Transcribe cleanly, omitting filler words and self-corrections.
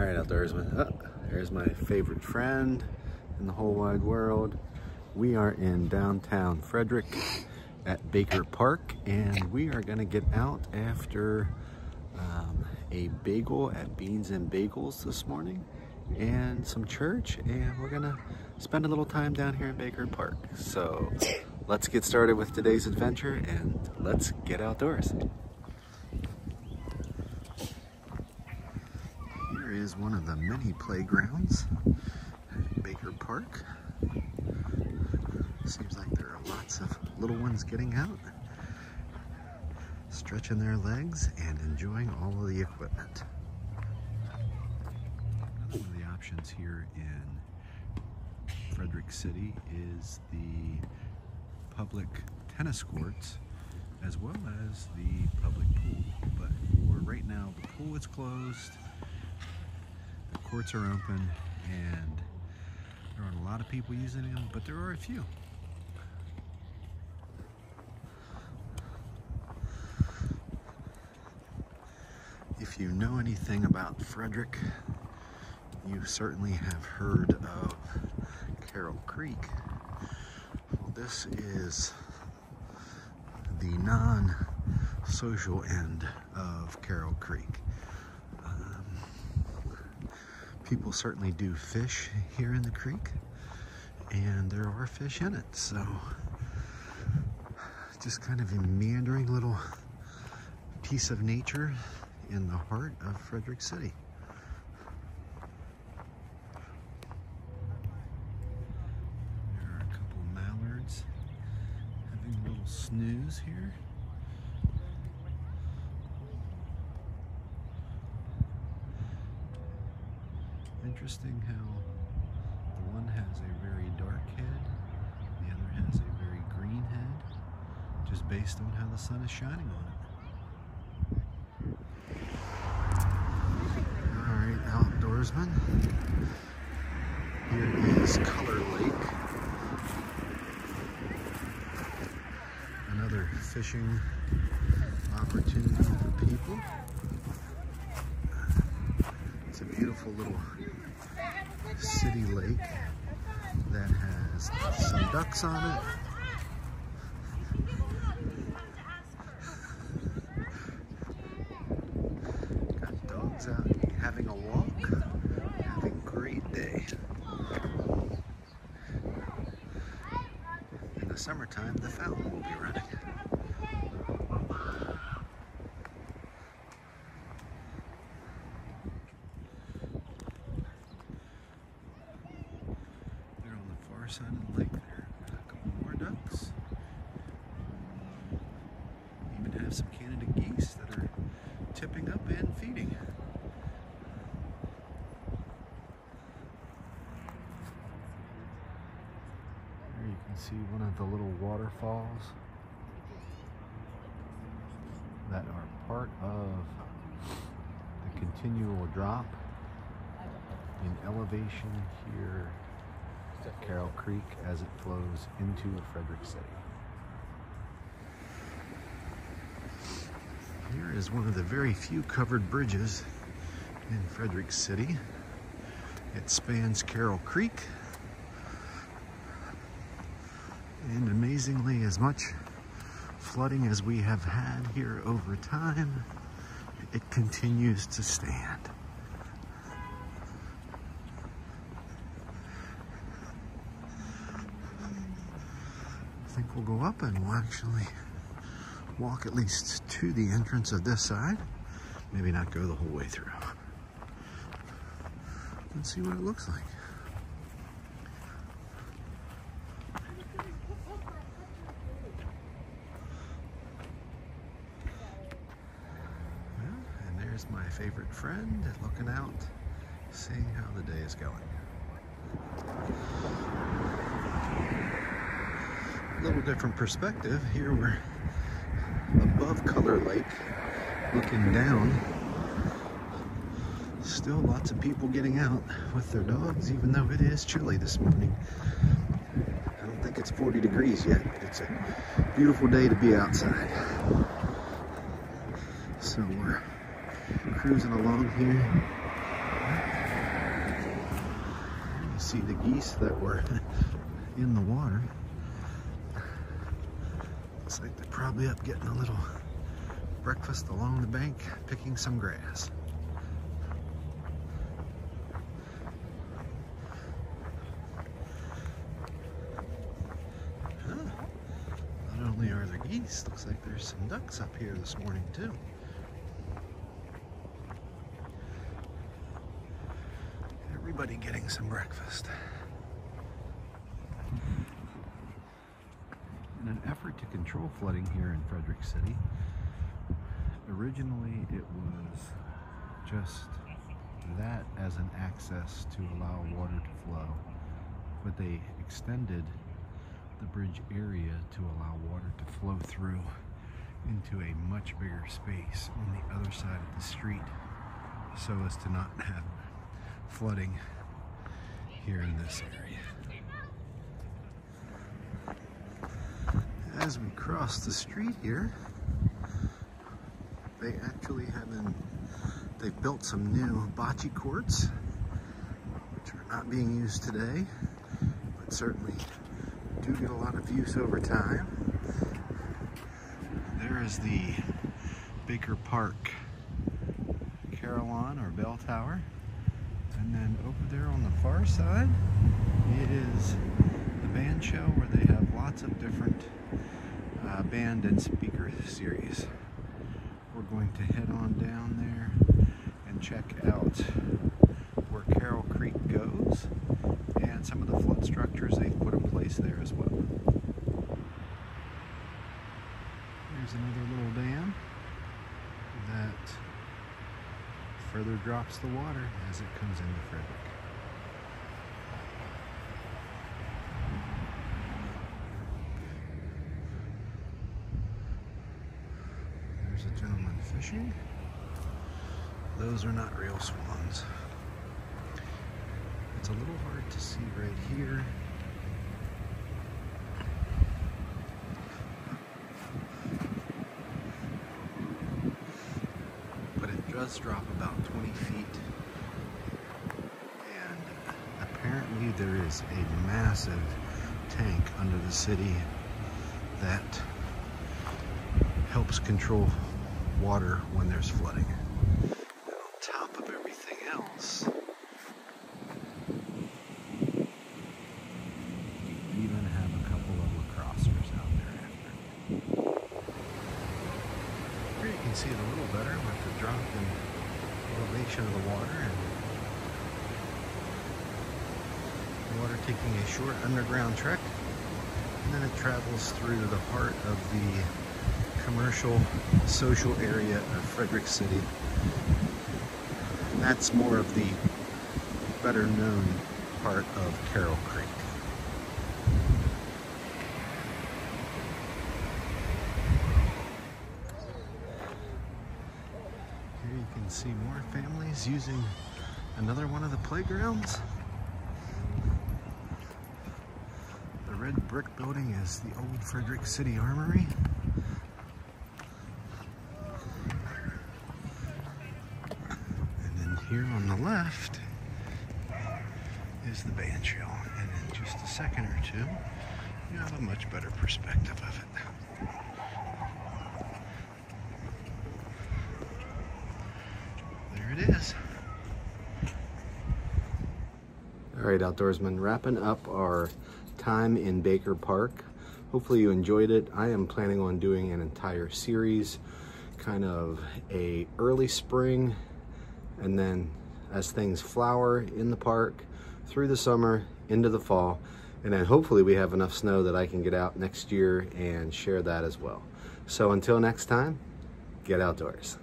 All right, outdoorsmen. Oh, there's my favorite friend in the whole wide world. We are in downtown Frederick at Baker Park, and we are gonna get out after a bagel at Beans and Bagels this morning and some church, and we're gonna spend a little time down here in Baker Park. So let's get started with today's adventure and let's get outdoors. Here is one of the many playgrounds at Baker Park. Seems like there are lots of little ones getting out, stretching their legs and enjoying all of the equipment. One of the options here in Frederick City is the public tennis courts as well as the public pool. But for right now, the pool is closed, the courts are open, and there aren't a lot of people using them, but there are a few. If you know anything about Frederick, you certainly have heard of Carroll Creek. Well, this is the non-social end of Carroll Creek. People certainly do fish here in the creek, and there are fish in it, so just kind of a meandering little piece of nature in the heart of Frederick City. There are a couple mallards having a little snooze here. Interesting how the one has a very dark head, the other has a very green head, just based on how the sun is shining on it. Outdoorsman. Here is Color Lake, another fishing opportunity for people. It's a beautiful little city lake that has some ducks on it. Got dogs out having a walk. Having a great day. In the summertime, the fountain will be running. They're on the far side of the lake there. Got a couple more ducks. Even have some Canada geese that are tipping up and feeding. You can see one of the little waterfalls that are part of the continual drop in elevation here at Carroll Creek as it flows into Frederick City. Here is one of the very few covered bridges in Frederick City. It spans Carroll Creek. And amazingly, as much flooding as we have had here over time, it continues to stand. I think we'll go up and we'll actually walk at least to the entrance of this side. Maybe not go the whole way through. Let's see what it looks like. My favorite friend looking out, seeing how the day is going. A little different perspective. Here we're above Color Lake, looking down. Still lots of people getting out with their dogs, even though it is chilly this morning. I don't think it's 40 degrees yet, but it's a beautiful day to be outside. So we're cruising along here. see the geese that were in the water. Looks like they're probably up getting a little breakfast along the bank, picking some grass. Not only are there geese, looks like there's some ducks up here this morning too. Everybody getting some breakfast. In an effort to control flooding here in Frederick City, originally it was just that as an access to allow water to flow, but they extended the bridge area to allow water to flow through into a much bigger space on the other side of the street so as to not have flooding here in this area. As we cross the street here, they actually they've built some new bocce courts, which are not being used today, but certainly do get a lot of use over time. There is the Baker Park Carillon or bell tower. And then over there on the far side is the band show where they have lots of different band and speaker series. We're going to head on down there and check out where Carroll Creek goes and some of the flood structures they've put in place there as well. Here's another little dam that further drops the water as it comes into Frederick. There's a gentleman fishing. Those are not real swans. It's a little hard to see right here. Does drop about 20 feet, and apparently there is a massive tank under the city that helps control water when there's flooding. And on top of everything else, you even have a couple of lacrossers out there after. Here you can see it a little better with the drop in elevation of the water, and the water taking a short underground trek, and then it travels through the heart of the commercial social area of Frederick City. And that's more of the better known part of Carroll Creek. Here you can see more families using another one of the playgrounds. The red brick building is the old Frederick City Armory. And then here on the left is the band shell. And in just a second or two, you have a much better perspective of it. There it is. All right, outdoorsmen, wrapping up our time in Baker Park. Hopefully you enjoyed it. I am planning on doing an entire series, kind of a early spring, and then as things flower in the park through the summer into the fall, and then hopefully we have enough snow that I can get out next year and share that as well. So until next time, get outdoors.